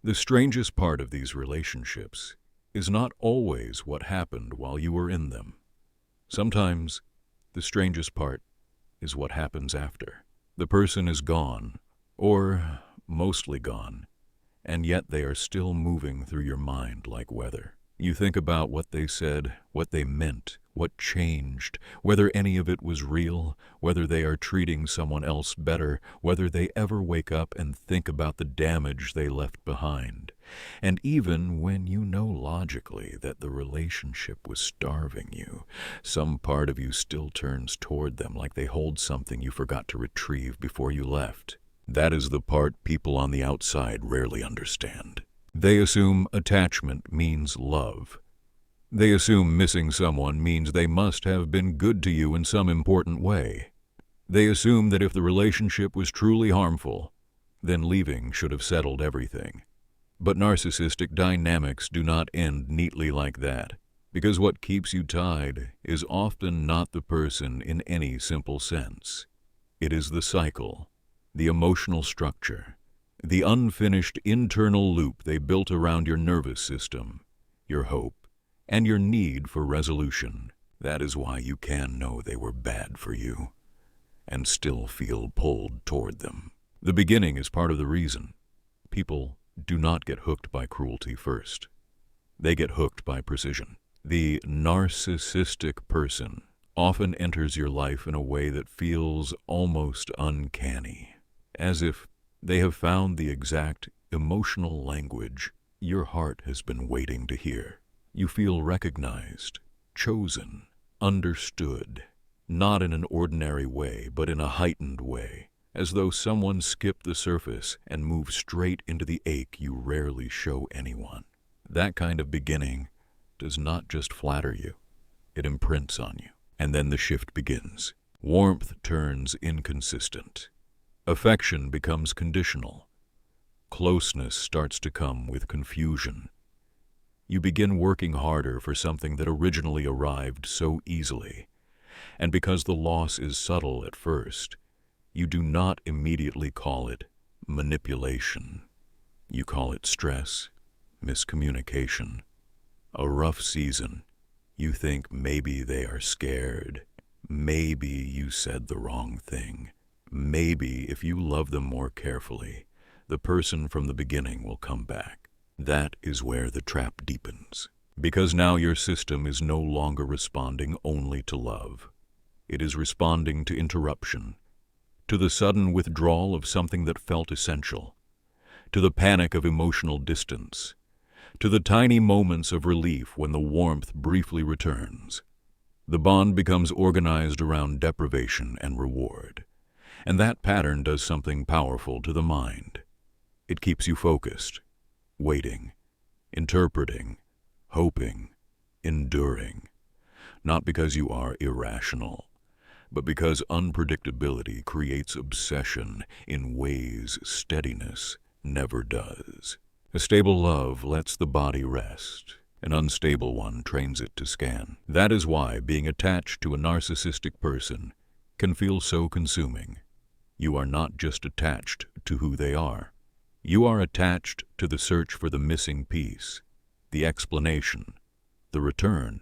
The strangest part of these relationships is not always what happened while you were in them. Sometimes the strangest part is what happens after. The person is gone, or mostly gone, and yet they are still moving through your mind like weather. You think about what they said, what they meant, what changed, whether any of it was real, whether they are treating someone else better, whether they ever wake up and think about the damage they left behind. And even when you know logically that the relationship was starving you, some part of you still turns toward them like they hold something you forgot to retrieve before you left. That is the part people on the outside rarely understand. They assume attachment means love. They assume missing someone means they must have been good to you in some important way. They assume that if the relationship was truly harmful, then leaving should have settled everything. But narcissistic dynamics do not end neatly like that, because what keeps you tied is often not the person in any simple sense. It is the cycle, the emotional structure, the unfinished internal loop they built around your nervous system, your hope, and your need for resolution. That is why you can know they were bad for you and still feel pulled toward them. The beginning is part of the reason. People do not get hooked by cruelty first. They get hooked by precision. The narcissistic person often enters your life in a way that feels almost uncanny, as if they have found the exact emotional language your heart has been waiting to hear. You feel recognized, chosen, understood, not in an ordinary way, but in a heightened way, as though someone skipped the surface and moved straight into the ache you rarely show anyone. That kind of beginning does not just flatter you, it imprints on you. And then the shift begins. Warmth turns inconsistent. Affection becomes conditional. Closeness starts to come with confusion. You begin working harder for something that originally arrived so easily. And because the loss is subtle at first, you do not immediately call it manipulation. You call it stress, miscommunication, a rough season. You think maybe they are scared. Maybe you said the wrong thing. Maybe if you love them more carefully, the person from the beginning will come back. That is where the trap deepens. Because now your system is no longer responding only to love. It is responding to interruption, to the sudden withdrawal of something that felt essential, to the panic of emotional distance, to the tiny moments of relief when the warmth briefly returns. The bond becomes organized around deprivation and reward. And that pattern does something powerful to the mind. It keeps you focused, waiting, interpreting, hoping, enduring. Not because you are irrational, but because unpredictability creates obsession in ways steadiness never does. A stable love lets the body rest. An unstable one trains it to scan. That is why being attached to a narcissistic person can feel so consuming. You are not just attached to who they are. You are attached to the search for the missing piece, the explanation, the return,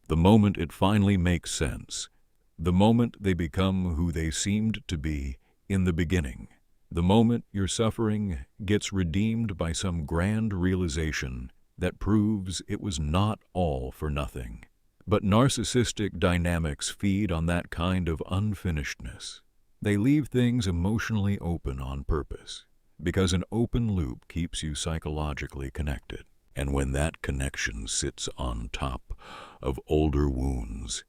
the moment it finally makes sense, the moment they become who they seemed to be in the beginning, the moment your suffering gets redeemed by some grand realization that proves it was not all for nothing. But narcissistic dynamics feed on that kind of unfinishedness. They leave things emotionally open on purpose, because an open loop keeps you psychologically connected. And when that connection sits on top of older wounds,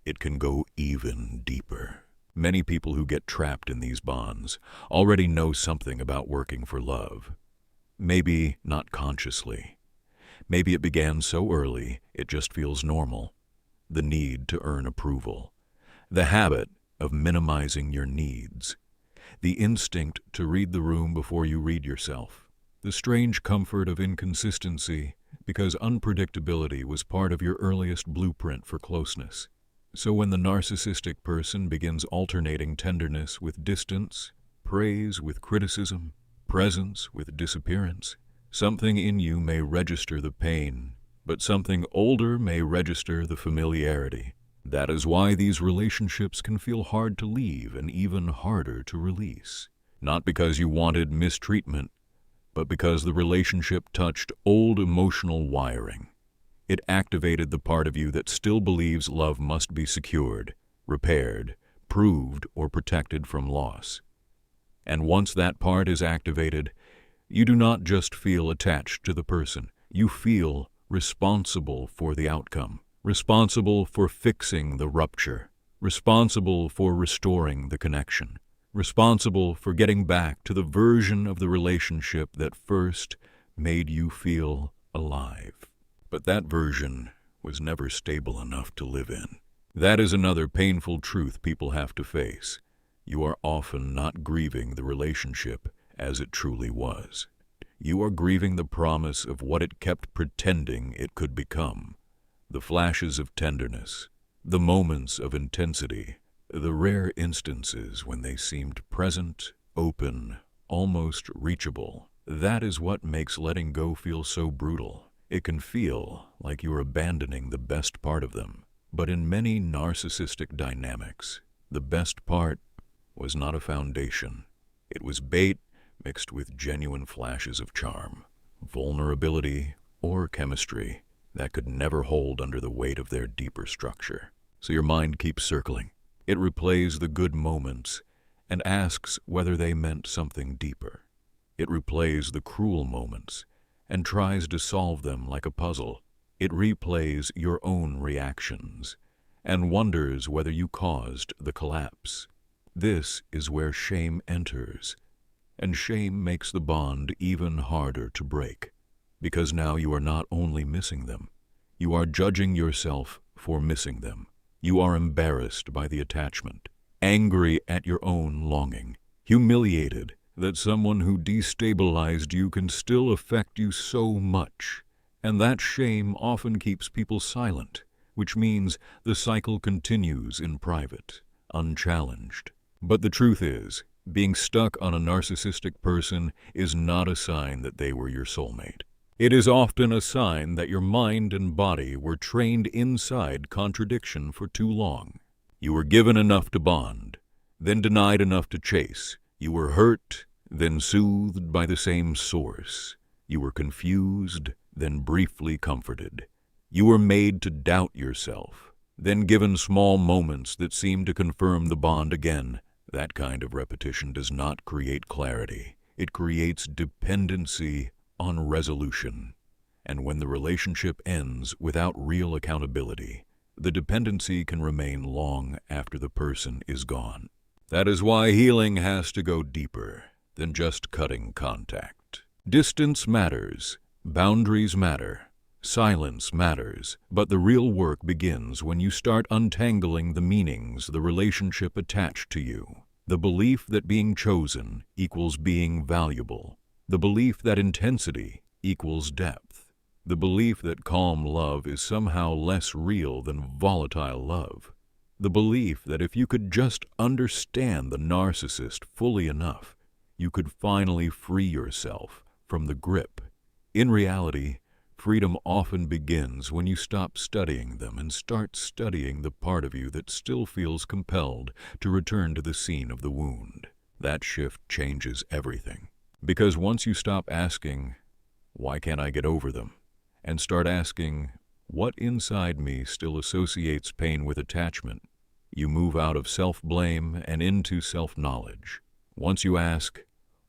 it can go even deeper. Many people who get trapped in these bonds already know something about working for love. Maybe not consciously. Maybe it began so early it just feels normal. The need to earn approval. The habit of minimizing your needs, the instinct to read the room before you read yourself, the strange comfort of inconsistency because unpredictability was part of your earliest blueprint for closeness. So when the narcissistic person begins alternating tenderness with distance, praise with criticism, presence with disappearance, Something in you may register the pain, but something older may register the familiarity. That is why these relationships can feel hard to leave and even harder to release. Not because you wanted mistreatment, but because the relationship touched old emotional wiring. It activated the part of you that still believes love must be secured, repaired, proved, or protected from loss. And once that part is activated, you do not just feel attached to the person. You feel responsible for the outcome, responsible for fixing the rupture, responsible for restoring the connection, responsible for getting back to the version of the relationship that first made you feel alive. But that version was never stable enough to live in. That is another painful truth people have to face. You are often not grieving the relationship as it truly was. You are grieving the promise of what it kept pretending it could become. The flashes of tenderness, the moments of intensity, the rare instances when they seemed present, open, almost reachable. That is what makes letting go feel so brutal. It can feel like you are abandoning the best part of them. But in many narcissistic dynamics, the best part was not a foundation. It was bait mixed with genuine flashes of charm, vulnerability, or chemistry that could never hold under the weight of their deeper structure. So your mind keeps circling. It replays the good moments and asks whether they meant something deeper. It replays the cruel moments and tries to solve them like a puzzle. It replays your own reactions and wonders whether you caused the collapse. This is where shame enters, and shame makes the bond even harder to break, because now you are not only missing them, you are judging yourself for missing them. You are embarrassed by the attachment, angry at your own longing, humiliated that someone who destabilized you can still affect you so much. And that shame often keeps people silent, which means the cycle continues in private, unchallenged. But the truth is, being stuck on a narcissistic person is not a sign that they were your soulmate. It is often a sign that your mind and body were trained inside contradiction for too long. You were given enough to bond, then denied enough to chase. You were hurt, then soothed by the same source. You were confused, then briefly comforted. You were made to doubt yourself, then given small moments that seemed to confirm the bond again. That kind of repetition does not create clarity. It creates dependency on resolution. And when the relationship ends without real accountability, the dependency can remain long after the person is gone. That is why healing has to go deeper than just cutting contact. Distance matters. Boundaries matter. Silence matters. But the real work begins when you start untangling the meanings the relationship attached to you. The belief that being chosen equals being valuable. The belief that intensity equals depth. The belief that calm love is somehow less real than volatile love. The belief that if you could just understand the narcissist fully enough, you could finally free yourself from the grip. In reality, freedom often begins when you stop studying them and start studying the part of you that still feels compelled to return to the scene of the wound. That shift changes everything. Because once you stop asking, "Why can't I get over them?" and start asking, "What inside me still associates pain with attachment?" you move out of self-blame and into self-knowledge. Once you ask,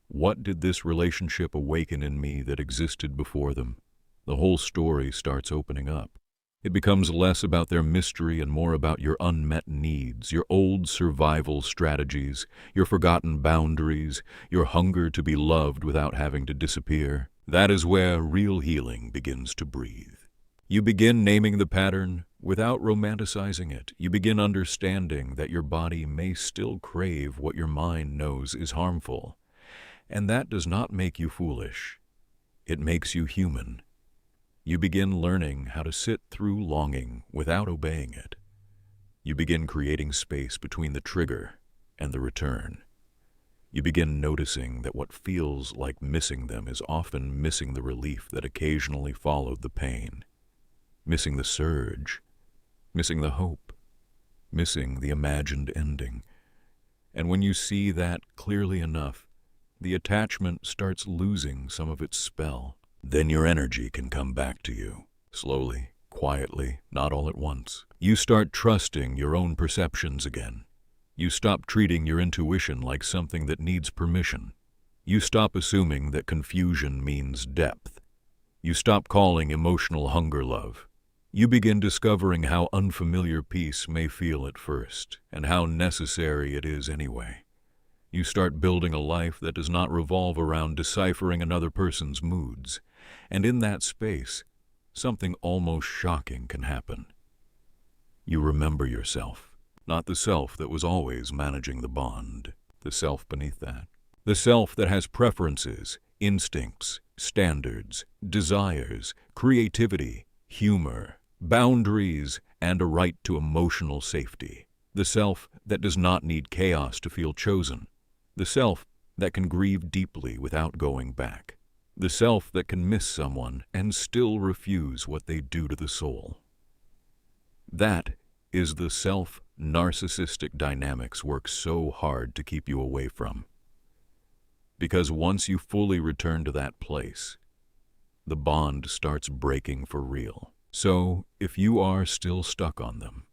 "What did this relationship awaken in me that existed before them?" the whole story starts opening up. It becomes less about their mystery and more about your unmet needs, your old survival strategies, your forgotten boundaries, your hunger to be loved without having to disappear. That is where real healing begins to breathe. You begin naming the pattern without romanticizing it. You begin understanding that your body may still crave what your mind knows is harmful. And that does not make you foolish. It makes you human. You begin learning how to sit through longing without obeying it. You begin creating space between the trigger and the return. You begin noticing that what feels like missing them is often missing the relief that occasionally followed the pain, missing the surge, missing the hope, missing the imagined ending. And when you see that clearly enough, the attachment starts losing some of its spell. Then your energy can come back to you, slowly, quietly, not all at once. You start trusting your own perceptions again. You stop treating your intuition like something that needs permission. You stop assuming that confusion means depth. You stop calling emotional hunger love. You begin discovering how unfamiliar peace may feel at first, and how necessary it is anyway. You start building a life that does not revolve around deciphering another person's moods. And in that space, something almost shocking can happen. You remember yourself. Not the self that was always managing the bond, the self beneath that. The self that has preferences, instincts, standards, desires, creativity, humor, boundaries, and a right to emotional safety. The self that does not need chaos to feel chosen. The self that can grieve deeply without going back. The self that can miss someone and still refuse what they do to the soul. That is the self narcissistic dynamics work so hard to keep you away from. Because once you fully return to that place, the bond starts breaking for real. So if you are still stuck on them,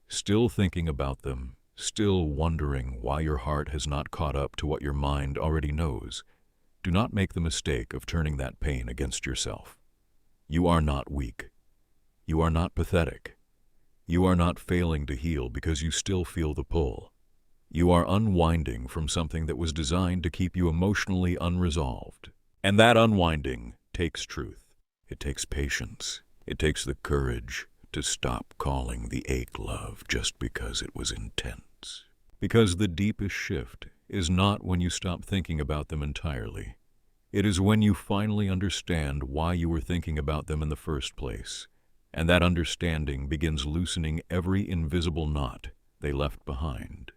still thinking about them, still wondering why your heart has not caught up to what your mind already knows, do not make the mistake of turning that pain against yourself. You are not weak. You are not pathetic. You are not failing to heal because you still feel the pull. You are unwinding from something that was designed to keep you emotionally unresolved. And that unwinding takes truth. It takes patience. It takes the courage to stop calling the ache love just because it was intense. Because the deepest shift is not when you stop thinking about them entirely. It is when you finally understand why you were thinking about them in the first place. And that understanding begins loosening every invisible knot they left behind.